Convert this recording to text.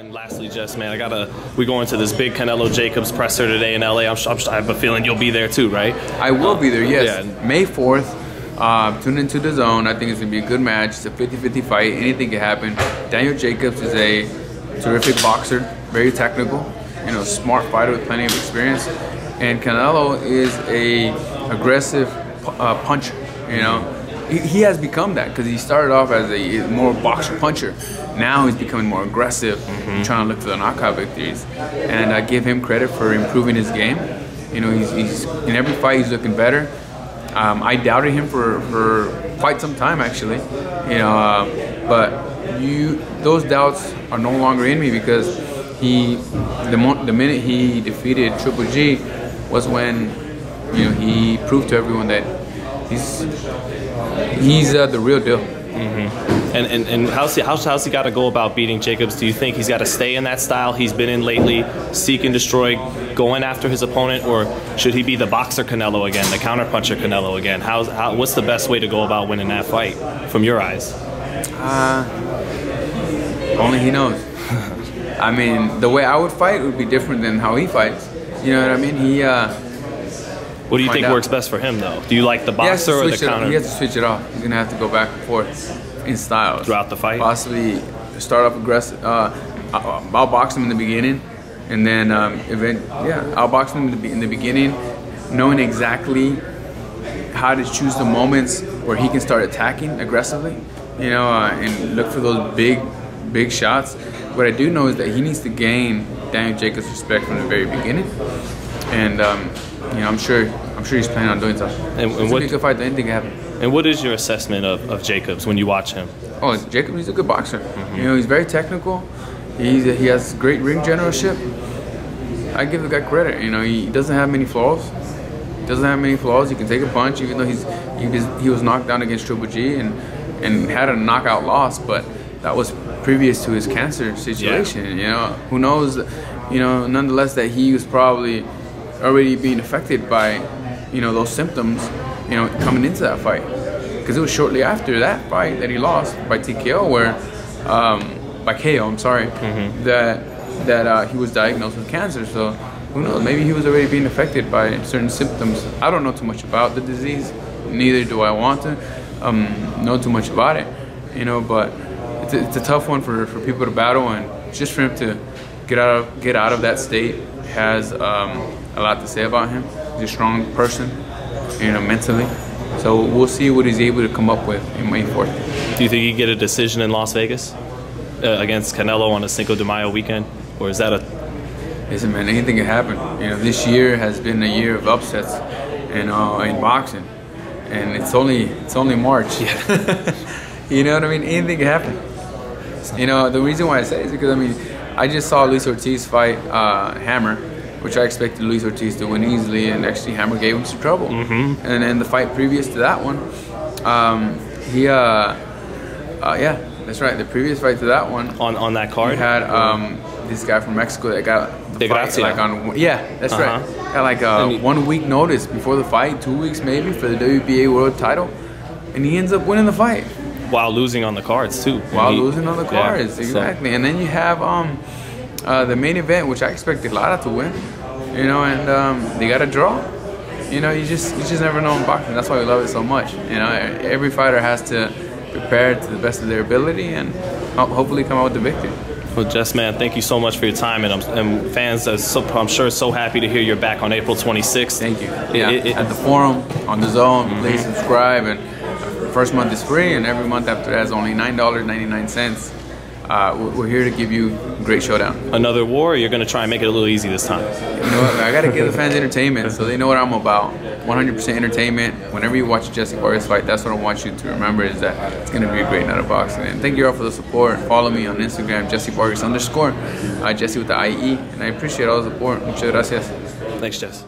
And lastly, Jess, man, we go into this big Canelo Jacobs presser today in LA. I have a feeling you'll be there too, right? I will be there, yes. Yeah. May 4th. Tune into the zone. I think it's gonna be a good match. It's a 50-50 fight. Anything can happen. Daniel Jacobs is a terrific boxer, very technical, smart fighter with plenty of experience. And Canelo is a aggressive puncher. He has become that because he started off as a more boxer puncher. Now he's becoming more aggressive, trying to look for the knockout victories. And I give him credit for improving his game. He's in every fight he's looking better. I doubted him for quite some time actually, but those doubts are no longer in me because the minute he defeated Triple G was when he proved to everyone that he's the real deal. And how's he got to go about beating Jacobs? Do you think he's got to stay in that style he's been in lately, seek and destroy, going after his opponent, or should he be the boxer Canelo again, the counterpuncher Canelo again? What's the best way to go about winning that fight from your eyes? Only he knows. I mean, the way I would fight would be different than how he fights. You know what I mean? What do you think works best for him, though? Do you like the boxer or the counter? He has to switch it off. He's going to have to go back and forth in styles. Throughout the fight? Possibly start off aggressive. I'll box him in the beginning. And then, I'll box him in the beginning, knowing exactly how to choose the moments where he can start attacking aggressively, and look for those big shots. What I do know is that he needs to gain Daniel Jacobs' respect from the very beginning. And, I'm sure he's planning on doing so. And it's a good fight. Anything can happen. And what is your assessment of Jacobs when you watch him? Oh, Jacobs, he's a good boxer. He's very technical. He has great ring generalship. I give the guy credit. He doesn't have many flaws. He can take a punch, even though he was knocked down against Triple G and had a knockout loss, but that was previous to his cancer situation. Who knows? Nonetheless, that he was probably already being affected by those symptoms coming into that fight, because it was shortly after that fight that he lost by TKO, by KO, I'm sorry, that he was diagnosed with cancer. So who knows, maybe he was already being affected by certain symptoms. I don't know too much about the disease, neither do I want to know too much about it, but it's a tough one for people to battle, and just for him to get out of that state has a lot to say about him. He's a strong person, mentally. So we'll see what he's able to come up with in May 4th. Do you think he can get a decision in Las Vegas against Canelo on a Cinco de Mayo weekend, or is that a? Listen, man, anything can happen. This year has been a year of upsets, in boxing, and it's only March. You know what I mean? Anything can happen. The reason why I say it is because I just saw Luis Ortiz fight Hammer, which I expected Luis Ortiz to win easily, and actually Hammer gave him some trouble. And then the fight previous to that one, that's right. The previous fight to that one on that card, he had this guy from Mexico that got the fight that's right. Had 1 week notice before the fight, 2 weeks maybe, for the WBA world title, and he ends up winning the fight while losing on the cards too. Losing on the cards, exactly. So. And then you have the main event, which I expected Lara to win, and they got a draw. You just never know in boxing. That's why we love it so much. Every fighter has to prepare to the best of their ability and hopefully come out with the victory. Well, Jess, man, thank you so much for your time, and fans are I'm sure so happy to hear you're back on April 26th. Thank you. At the forum, on the zone, please subscribe, and first month is free, and every month after that is only $9.99. We're here to give you a great showdown. Another war, or you're going to try and make it a little easy this time? You know what, I got to give the fans entertainment, so they know what I'm about. 100% entertainment. Whenever you watch a Jessie Vargas fight, that's what I want you to remember, is that it's going to be a great night of boxing. And thank you all for the support. Follow me on Instagram, Jessie Vargas _, Jessie with the IE, and I appreciate all the support. Muchas gracias. Thanks, Jess.